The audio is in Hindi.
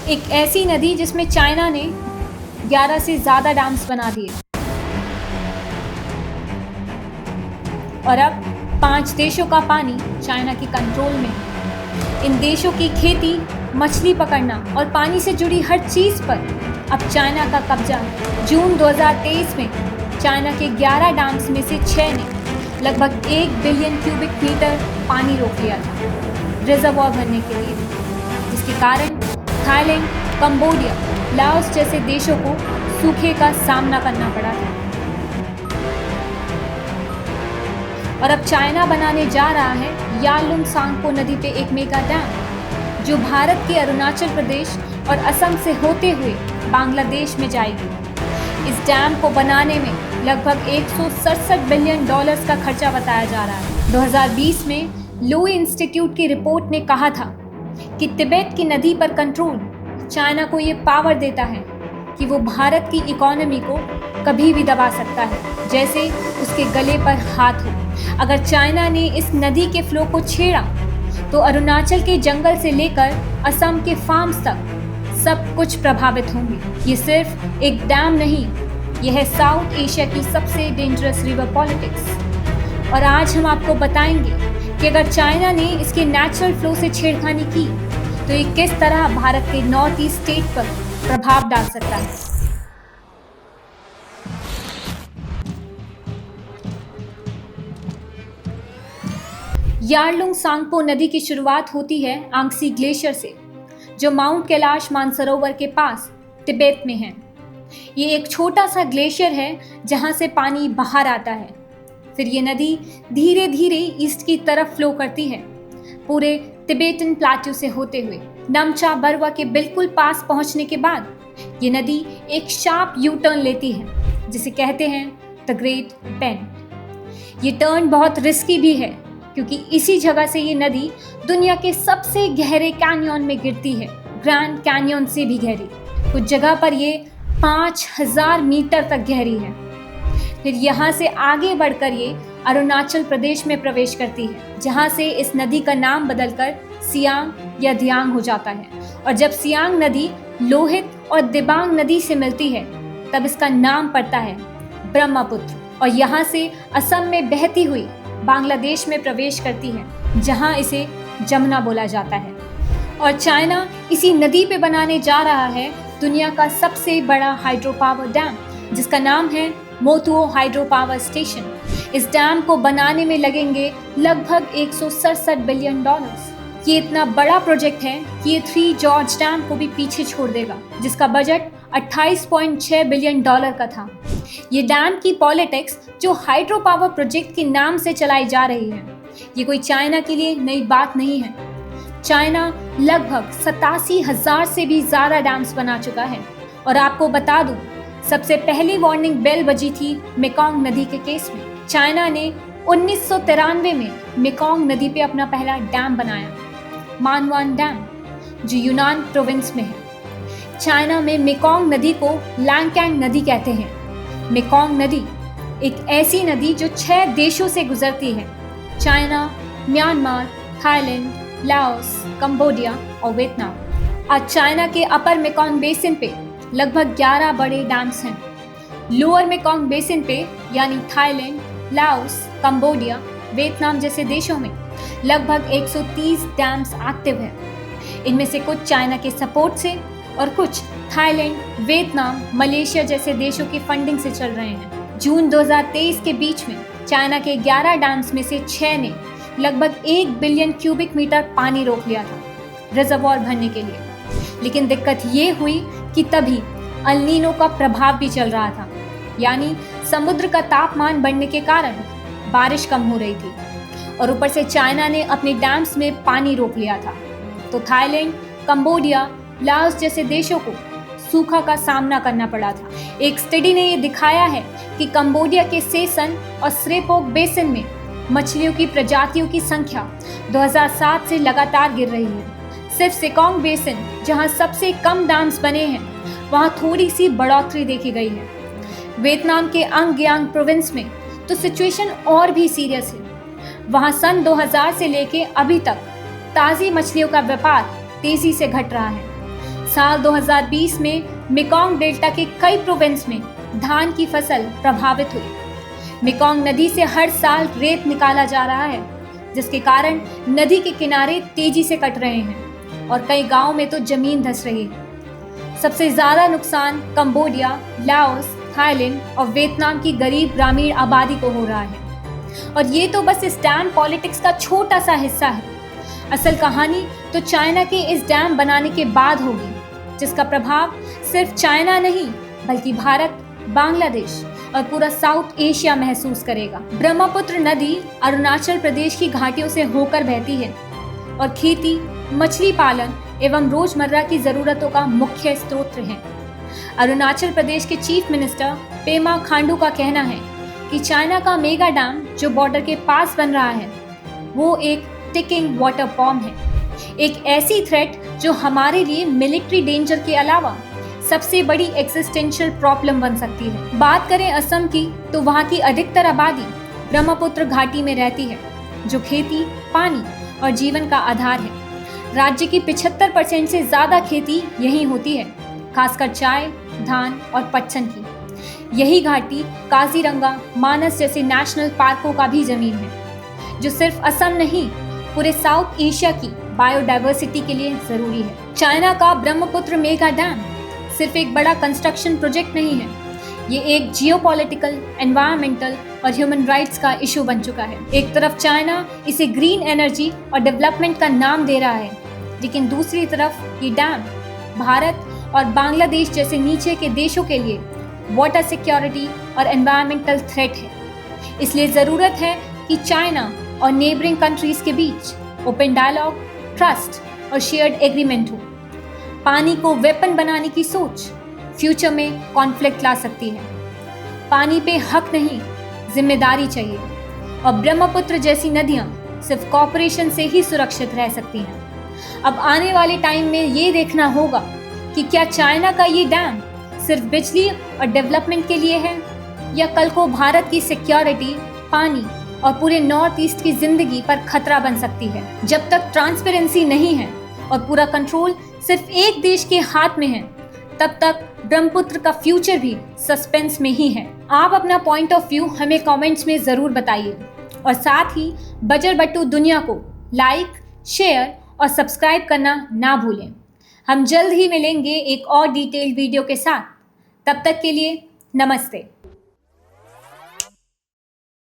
एक ऐसी नदी जिसमें चाइना ने 11 से ज़्यादा डैम्स बना दिए और अब 5 देशों का पानी चाइना के कंट्रोल में है। इन देशों की खेती, मछली पकड़ना और पानी से जुड़ी हर चीज़ पर अब चाइना का कब्जा है। जून 2023 में चाइना के 11 डैम्स में से 6 ने लगभग 1 बिलियन क्यूबिक मीटर पानी रोक लिया था रिजर्वॉयर भरने के लिए, जिसके कारण थाईलैंड, कंबोडिया, लाओस जैसे देशों को सूखे का सामना करना पड़ा था। और अब चाइना बनाने जा रहा है यारलुंग सांगपो नदी पे एक मेगा डैम, जो भारत के अरुणाचल प्रदेश और असम से होते हुए बांग्लादेश में जाएगी। इस डैम को बनाने में लगभग 167 बिलियन डॉलर्स का खर्चा बताया जा रहा है। 2020 में लुई इंस्टीट्यूट की रिपोर्ट ने कहा था कि तिब्बत की नदी पर कंट्रोल चाइना को ये पावर देता है कि वो भारत की इकोनॉमी को कभी भी दबा सकता है, जैसे उसके गले पर हाथ हो। अगर चाइना ने इस नदी के फ्लो को छेड़ा तो अरुणाचल के जंगल से लेकर असम के फार्म्स तक सब कुछ प्रभावित होंगे। ये सिर्फ एक डैम नहीं, यह है साउथ एशिया की सबसे डेंजरस रिवर पॉलिटिक्स। और आज हम आपको बताएंगे कि अगर चाइना ने इसके नेचुरल फ्लो से छेड़खानी की तो ये किस तरह भारत के नॉर्थ ईस्ट स्टेट पर प्रभाव डाल सकता है। यारलुंग सांगपो नदी की शुरुआत होती है आंगसी ग्लेशियर से, जो माउंट कैलाश मानसरोवर के पास तिब्बत में है। ये एक छोटा सा ग्लेशियर है जहां से पानी बाहर आता है। फिर ये नदी धीरे धीरे ईस्ट की तरफ फ्लो करती है, पूरे तिब्बतन प्लेट्यू से होते हुए। नमचा बरवा के बिल्कुल पास पहुंचने के बाद ये नदी एक शार्प यू टर्न लेती है, जिसे कहते हैं द ग्रेट बेंड। ये टर्न बहुत रिस्की भी है, क्योंकि इसी जगह से ये नदी दुनिया के सबसे गहरे कैनियन में गिरती है, ग्रैंड कैनियन से भी गहरी। कुछ जगह पर ये 5000 मीटर तक गहरी है। फिर यहाँ से आगे बढ़कर ये अरुणाचल प्रदेश में प्रवेश करती है, जहाँ से इस नदी का नाम बदलकर सियांग या दियांग हो जाता है। और जब सियांग नदी लोहित और दिबांग नदी से मिलती है, तब इसका नाम पड़ता है ब्रह्मपुत्र। और यहाँ से असम में बहती हुई बांग्लादेश में प्रवेश करती है, जहाँ इसे जमुना बोला जाता है। और चाइना इसी नदी पे बनाने जा रहा है दुनिया का सबसे बड़ा हाइड्रो पावर डैम, जिसका नाम है मोतुओ हाइड्रो पावर स्टेशन। इस डैम को बनाने में लगेंगे लगभग 167 बिलियन डॉलर्स। ये इतना बड़ा प्रोजेक्ट है कि ये 3 जॉर्ज डैम को भी पीछे छोड़ देगा, जिसका बजट 28.6 बिलियन डॉलर का था। ये डैम की पॉलिटिक्स जो हाइड्रो पावर प्रोजेक्ट के नाम से चलाई जा रही है, ये कोई चाइना के लिए नई बात नहीं है। चाइना लगभग 87,000 से भी ज़्यादा डैम्स बना चुका है। और आपको बता दूं, सबसे पहली वार्निंग बेल बजी थी मेकोंग नदी के केस में। चाइना ने 1993 में मेकोंग नदी पे अपना पहला डैम बनाया, मानवान डैम, जो यूनान प्रोविंस में है। चाइना में मेकोंग नदी को लैंगकैंग नदी कहते हैं। मेकोंग नदी एक ऐसी नदी जो 6 देशों से गुजरती है, China, Myanmar, Thailand, Laos, Cambodia और वियतनाम। आज चाइना के अपर मेकोंग बेसिन पे लगभग 11 बड़े डैम्स हैं। लोअर मेकोंग बेसिन पे यानी थाईलैंड, लाओस, कंबोडिया, वियतनाम जैसे देशों में लगभग 130 डैम्स एक्टिव हैं। इनमें से कुछ चाइना के सपोर्ट से और कुछ थाईलैंड, वियतनाम, मलेशिया जैसे देशों की फंडिंग से चल रहे हैं। जून 2023 के बीच में चाइना के 11 डैम्स में से 6 ने लगभग 1 बिलियन क्यूबिक मीटर पानी रोक लिया था रिजर्वॉयर भरने के लिए। लेकिन दिक्कत ये हुई कि तभी अल नीनो का प्रभाव भी चल रहा था, यानी समुद्र का तापमान बढ़ने के कारण बारिश कम हो रही थी और ऊपर से चाइना ने अपने डैम्स में पानी रोक लिया था। तो थाईलैंड, कंबोडिया, लाओस जैसे देशों को सूखा का सामना करना पड़ा था। एक स्टडी ने ये दिखाया है कि कंबोडिया के सेसन और स्रेपोक बेसिन में मछलियों की प्रजातियों की संख्या 2007 से लगातार गिर रही है। सिर्फ सेकोंग बेसिन, जहां सबसे कम डैम्स बने हैं, वहां थोड़ी सी बढ़ोतरी देखी गई है। वियतनाम के अंगयांग प्रोविंस में तो सिचुएशन और भी सीरियस है। वहां सन 2000 से लेके अभी तक ताज़ी मछलियों का व्यापार तेजी से घट रहा है। साल 2020 में मेकोंग डेल्टा के कई प्रोविंस में धान की फसल प्रभावित हुई। मेकोंग नदी से हर साल रेत निकाला जा रहा है, जिसके कारण नदी के किनारे तेजी से कट रहे हैं और कई गांवों में तो जमीन धंस रही है। सबसे ज्यादा नुकसान कंबोडिया, लाओस, थाईलैंड और वियतनाम की गरीब ग्रामीण आबादी को हो रहा है। और ये तो बस इस डैम पॉलिटिक्स का छोटा सा हिस्सा है। असल कहानी तो चाइना के इस डैम बनाने के बाद होगी, जिसका प्रभाव सिर्फ चाइना नहीं बल्कि भारत, बांग्लादेश और पूरा साउथ एशिया महसूस करेगा। ब्रह्मपुत्र नदी अरुणाचल प्रदेश की घाटियों से होकर बहती है और खेती, मछली पालन एवं रोजमर्रा की जरूरतों का मुख्य स्रोत है। अरुणाचल प्रदेश के चीफ मिनिस्टर पेमा खांडू का कहना है कि चाइना का मेगा डैम जो बॉर्डर के पास बन रहा है वो एक टिकिंग वाटर बॉम्ब है, एक ऐसी थ्रेट जो हमारे लिए मिलिट्री डेंजर के अलावा सबसे बड़ी एक्सिस्टेंशियल प्रॉब्लम बन सकती है। बात करें असम की तो वहाँ की अधिकतर आबादी ब्रह्मपुत्र घाटी में रहती है, जो खेती, पानी और जीवन का आधार है। राज्य की 75% से ज्यादा खेती यहीं होती है, खासकर चाय, धान और पटसन की। यही घाटी काजीरंगा, मानस जैसे नेशनल पार्कों का भी जमीन है, जो सिर्फ असम नहीं पूरे साउथ एशिया की बायोडायवर्सिटी के लिए जरूरी है। चाइना का ब्रह्मपुत्र मेगा डैम सिर्फ एक बड़ा कंस्ट्रक्शन प्रोजेक्ट नहीं है, ये एक जियोपॉलिटिकल, एनवायरमेंटल और ह्यूमन राइट्स का इशू बन चुका है। एक तरफ चाइना इसे ग्रीन एनर्जी और डेवलपमेंट का नाम दे रहा है, लेकिन दूसरी तरफ ये डैम भारत और बांग्लादेश जैसे नीचे के देशों के लिए वाटर सिक्योरिटी और एनवायरमेंटल थ्रेट है। इसलिए ज़रूरत है कि चाइना और नेबरिंग कंट्रीज के बीच ओपन डायलॉग, ट्रस्ट और शेयर्ड एग्रीमेंट हो। पानी को वेपन बनाने की सोच फ्यूचर में कॉन्फ्लिक्ट ला सकती है। पानी पे हक नहीं, जिम्मेदारी चाहिए, और ब्रह्मपुत्र जैसी नदियाँ सिर्फ कॉर्पोरेशन से ही सुरक्षित रह सकती हैं। अब आने वाले टाइम में ये देखना होगा कि क्या चाइना का ये डैम सिर्फ बिजली और डेवलपमेंट के लिए है, या कल को भारत की सिक्योरिटी, पानी और पूरे नॉर्थ ईस्ट की जिंदगी पर खतरा बन सकती है। जब तक ट्रांसपेरेंसी नहीं है और पूरा कंट्रोल सिर्फ एक देश के हाथ में है, तब तक ब्रह्मपुत्र का फ्यूचर भी सस्पेंस में ही है। आप अपना पॉइंट ऑफ व्यू हमें कमेंट्स में जरूर बताइए, और साथ ही बजर बट्टू दुनिया को लाइक, शेयर और सब्सक्राइब करना ना भूलें। हम जल्द ही मिलेंगे एक और डिटेल्ड वीडियो के साथ। तब तक के लिए नमस्ते।